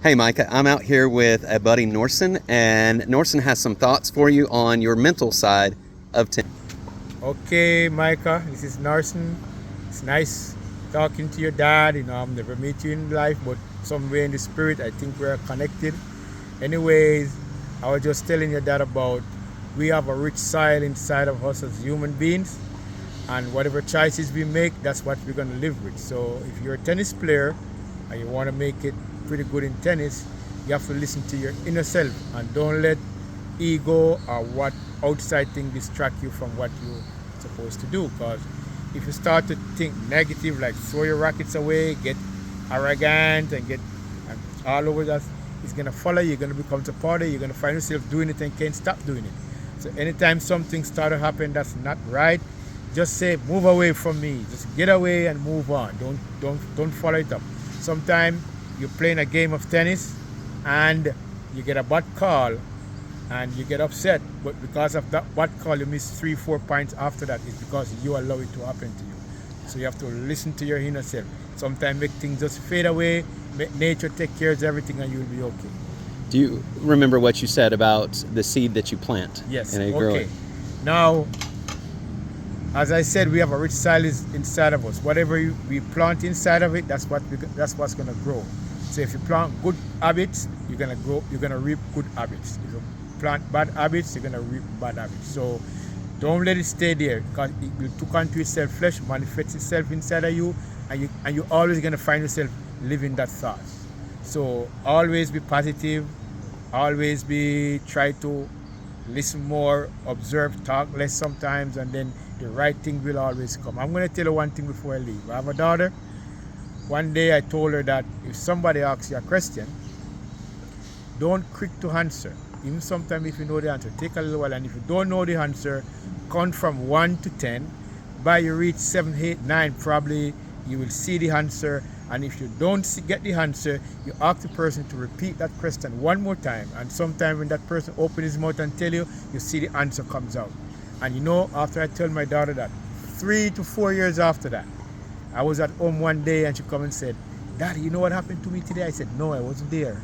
Hey Micah, I'm out here with a buddy Narson, and Narson has some thoughts for you on your mental side of tennis. Okay, Micah, this is Narson. It's nice talking to your dad. I've never met you in life, but somewhere in the spirit, I think we're connected. Anyways, I was just telling your dad about we have a rich soil inside of us as human beings, and whatever choices we make, that's what we're going to live with. So if you're a tennis player and you want to make it pretty good in tennis, you have to listen to your inner self and don't let ego or what outside thing distract you from what you're supposed to do. Because if you start to think negative, like throw your rackets away, get arrogant and all over that, it's going to follow you. You're going to become a party. You're going to find yourself doing it and can't stop doing it. So anytime something start to happen that's not right, just say, move away from me. Just get away and move on. Don't follow it up. Sometimes you're playing a game of tennis and you get a bad call and you get upset, but because of that bad call you miss 3-4 points after that. It's because you allow it to happen to you. So you have to listen to your inner self. Sometimes make things just fade away, make nature take care of everything, and you'll be okay. Do you remember what you said about the seed that you plant? Yes. And Okay. Now, as I said, we have a rich soil inside of us. Whatever we plant inside of it, that's what's going to grow. So if you plant good habits, you're going to grow. You're going to reap good habits. If you plant bad habits, you're going to reap bad habits. So don't let it stay there, because it will took onto itself, flesh manifests itself inside of you, and you're always going to find yourself living that thought. So always be positive. Always try to listen more, observe, talk less sometimes, and then the right thing will always come. I'm going to tell you one thing before I leave. I have a daughter. One day I told her that if somebody asks you a question, don't quick to answer. Even sometimes if you know the answer, take a little while, and if you don't know the answer, count from 1 to 10. By you reach 7, 8, 9, probably you will see the answer. And if you don't get the answer, you ask the person to repeat that question one more time. And sometimes when that person opens his mouth and tell you, you see the answer comes out. And after I told my daughter that, 3 to 4 years after that, I was at home one day and she come and said, Daddy, you know what happened to me today? I said, no, I wasn't there.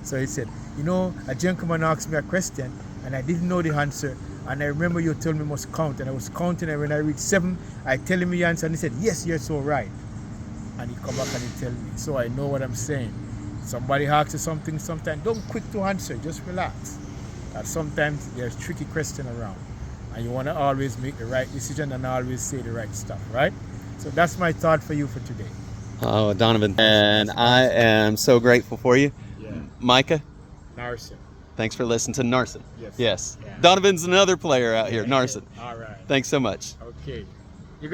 So he said, a gentleman asked me a question and I didn't know the answer. And I remember you told me must count. And I was counting, and when I reached 7, I tell him the answer, and he said, yes, you're so right. And he come back and he tell me. So I know what I'm saying. Somebody asks you something, sometimes don't quick to answer, just relax. Sometimes there's tricky question around. And you want to always make the right decision and always say the right stuff, right? So that's my thought for you for today. Oh, Donovan. And I am so grateful for you. Yeah. Micah, Narson. thanks for listening to Narson. Yes. Yes. Yeah. Donovan's another player out here, Narson. All right. Thanks so much. Okay.